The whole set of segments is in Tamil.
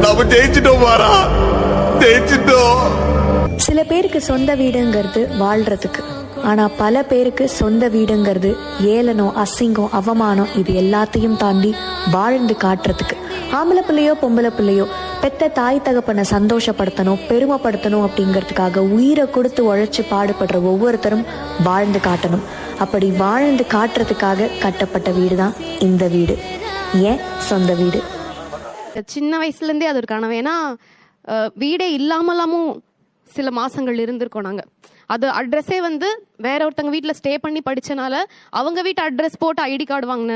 நாம ஜெயிச்சிட்டோம் மாறா, ஜெயிச்சிட்டோம். சில பேருக்கு சொந்த வீடுங்கிறது வாழ்றதுக்கு, ஆனா பல பேருக்கு சொந்த வீடுங்கிறது ஏளனம், அசிங்கம், அவமானம் இது எல்லாத்தையும் தாண்டி வாழ்ந்து காட்டுறதுக்கு. ஆம்பளை பிள்ளையோ பொம்பளை பிள்ளையோ பெத்த தாய் தகப்பனை சந்தோஷப்படுத்தணும், பெருமைப்படுத்தணும் அப்படிங்கிறதுக்காக உயிரை கொடுத்து உழைச்சி பாடுபடுற ஒவ்வொருத்தரும் வாழ்ந்து காட்டணும். அப்படி வாழ்ந்து காட்டுறதுக்காக கட்டப்பட்ட வீடு தான் இந்த வீடு. ஏன் சொந்த வீடு. சின்ன வயசுலேருந்தே அது ஒரு கனவு. ஏன்னா வீடே இல்லாமலாமும் சில மாதங்கள் இருந்திருக்கோம் நாங்கள். அது அட்ரஸே வந்து வேற ஒருத்தங்க வீட்டில் ஸ்டே பண்ணி படித்தனால அவங்க வீட்டு அட்ரஸ் போட்டு ஐடி கார்டு வாங்கின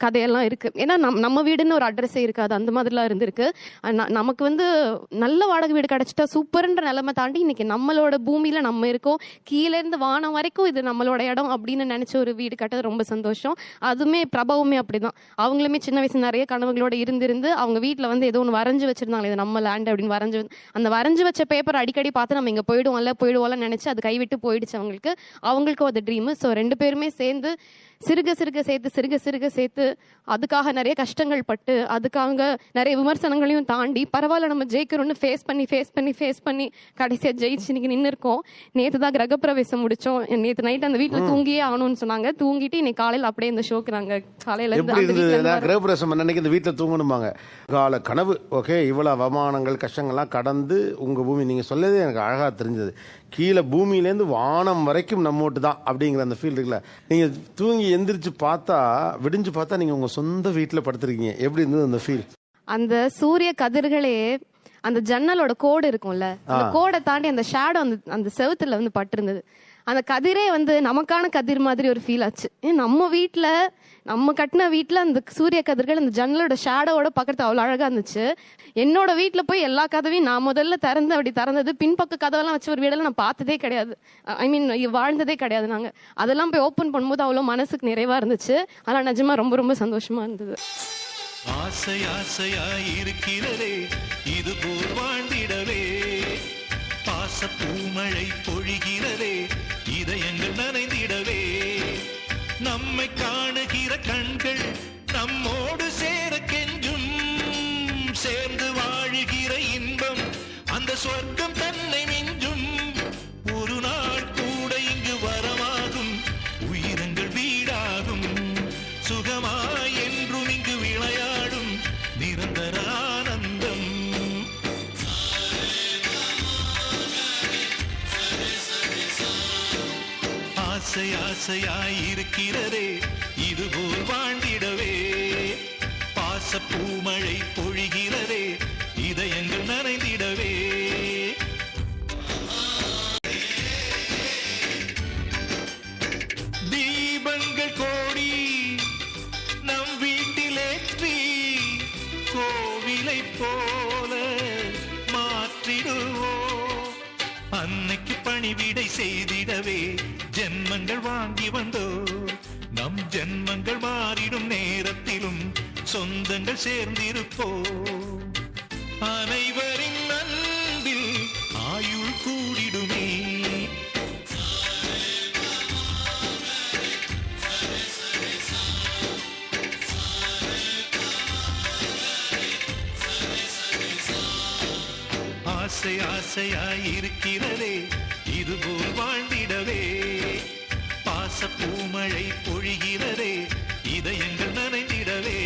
கதையெல்லாம் இருக்குது. ஏன்னா நம்ம வீடுன்னு ஒரு அட்ரஸே இருக்காது, அந்த மாதிரிலாம் இருந்திருக்கு. நமக்கு வந்து நல்ல வாடகை வீடு கிடச்சிட்டா சூப்பர்ன்ற நிலைமை தாண்டி இன்னைக்கு நம்மளோட பூமியில் நம்ம இருக்கோம், கீழேருந்து வானம் வரைக்கும் இது நம்மளோட இடம் அப்படின்னு நினச்ச ஒரு வீடு கட்டது ரொம்ப சந்தோஷம். அதுவுமே பிரபாவுமே அப்படிதான். அவங்களுமே சின்ன வயசு நிறைய கனவுகளோடு இருந்து அவங்க வீட்டில் வந்து ஏதோ ஒன்று வரைஞ்சி வச்சிருந்தாங்க, இது நம்ம லேண்ட் அப்படின்னு வரைஞ்சி. அந்த வரைஞ்சி வச்ச பேப்பர் அடிக்கடி பார்த்து நம்ம இங்கே போயிடுவோம்ல நினச்சி அது கைவிட்டு போயிடுச்சு அவங்களுக்கும் அது ட்ரீமு. ஸோ 2 பேருமே சேர்ந்து சிறுக சிறுக சேர்த்து அதுக்காக நிறைய கஷ்டங்கள் பட்டு அதுக்காக நிறைய விமர்சனங்களையும் தாண்டி பரவாயில்ல நம்ம ஜெயிக்கிறோன்னு ஃபேஸ் பண்ணி கடைசியாக ஜெயிச்சு இன்னைக்கு நின்று இருக்கோம். நேற்று தான் கிரகப்பிரவேசம் முடிச்சோம். நேற்று நைட் அந்த வீட்டில் தூங்கியே ஆகணும்னு சொன்னாங்க. தூங்கிட்டு இன்னைக்கு காலையில் அப்படியே இந்த ஷோக்கு நாங்கள் காலையில் கிரகப்பிரவேசம் அன்னைக்கு இந்த வீட்டில் தூங்கணுமாங்க. கால கனவு. ஓகே, இவ்வளோ அவமானங்கள் கஷ்டங்கள்லாம் கடந்து உங்கள் பூமி நீங்கள் சொல்லதே எனக்கு அழகாக தெரிஞ்சது. கீழே பூமியிலேருந்து வானம் வரைக்கும் நம்மோட்டு தான் அப்படிங்கிற அந்த ஃபீல் இருக்குல்ல. நீங்கள் தூங்கி எந்திரிச்சு பார்த்தா விடிஞ்சு பார்த்தா நீங்கள் உங்கள் சொந்த வீட்டில் படுத்துருக்கீங்க. எப்படி இருந்தது அந்த ஃபீல்? அந்த சூரிய கதிர்களே அந்த ஜன்னலோட கோடு இருக்கும்ல, அந்த கோடை தாண்டி அந்த ஷேடோ அந்த செவுத்துல வந்து பட்டிருந்தது. அந்த கதிரே வந்து நமக்கான கதிர் மாதிரி ஒரு ஃபீல் ஆச்சு. நம்ம வீட்டில் நம்ம கட்டின வீட்டில் அந்த சூரிய கதிர்கள் அந்த ஜன்னலோட ஷேடோவோட பக்கத்து அவ்வளோ அழகாக இருந்துச்சு. என்னோட வீட்டில் போய் எல்லா கதவையும் நான் முதல்ல திறந்தது. பின்பக்க கதவெல்லாம் வச்சு ஒரு வீடெல்லாம் நான் பார்த்ததே கிடையாது. வாழ்ந்ததே கிடையாது. நாங்கள் அதெல்லாம் போய் ஓப்பன் பண்ணும்போது அவ்வளோ மனசுக்கு நிறைவாக இருந்துச்சு. ஆனால் நிஜமா ரொம்ப ரொம்ப சந்தோஷமா இருந்தது. ஆசை ஆசையாய் இருக்கிறதே இது போல் வாழ்ந்திடவே, பாச பூமழை பொழிகிறதே இதயங்கள் நனைந்திடவே, நம்மை காணுகிற கண்கள் நம்மோடு சேர கெஞ்சும், சேர்ந்து வாழுகிற இன்பம் அந்த சொர்க்கம் தன்னை மிஞ்சும், ஒரு நாள் கூட இங்கு வரமாகும் உயிரங்கள் வீடாகும், சுகமாய் என்றும் இங்கு விளையாடும் நிரந்தர ஆனந்தம். ஆசை ஆசையாய் இருக்கிறதே இதுபோல் வாழ்ந்திடவே, பாச பூமழை பொழிகிறதே இதயங்கள் நனைந்திடவே. தீபங்கள் கோடி நம் வீட்டிலேற்றி கோவிலை போல மாற்றிடுவோம், அன்னைக்கு பணிவிடை செய்திடவே ஜென்மங்கள் வாங்கி வந்தோ, நம் ஜென்மங்கள் மாறிடும் நேரத்திலும் சொந்தங்கள் சேர்ந்திருப்போ, அனைவரின் அன்பில் ஆயுள் கூடிடுமே. ஆசை ஆசையாய் இருக்கிறதே இதுபோல் வாழ்ந்திடவே, பாச பூமழை பொழிகிறதே இதயங்கள் நனைந்திடவே.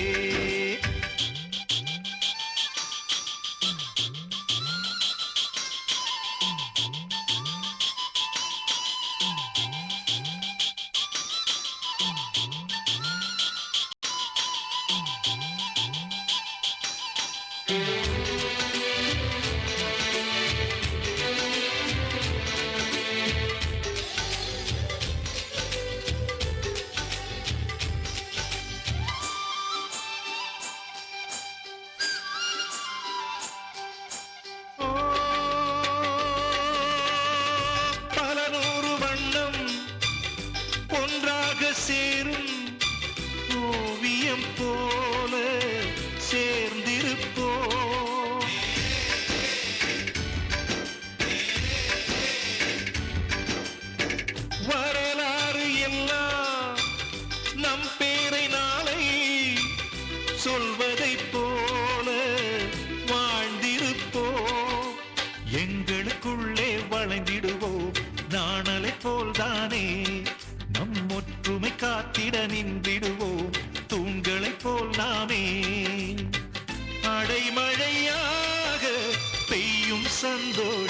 சேரும் ஓவியம் போல சேர்ந்திருப்போ, வரலாறு எல்லாம் நம் பேரை நாளை சொல்வதை போல வாழ்ந்து தானே நம் ஒற்றுமை காத்திட நின்றிடுவோம் தூண்களைப் போல் நாமே அடைமழையாக பெய்யும் சந்தோஷம்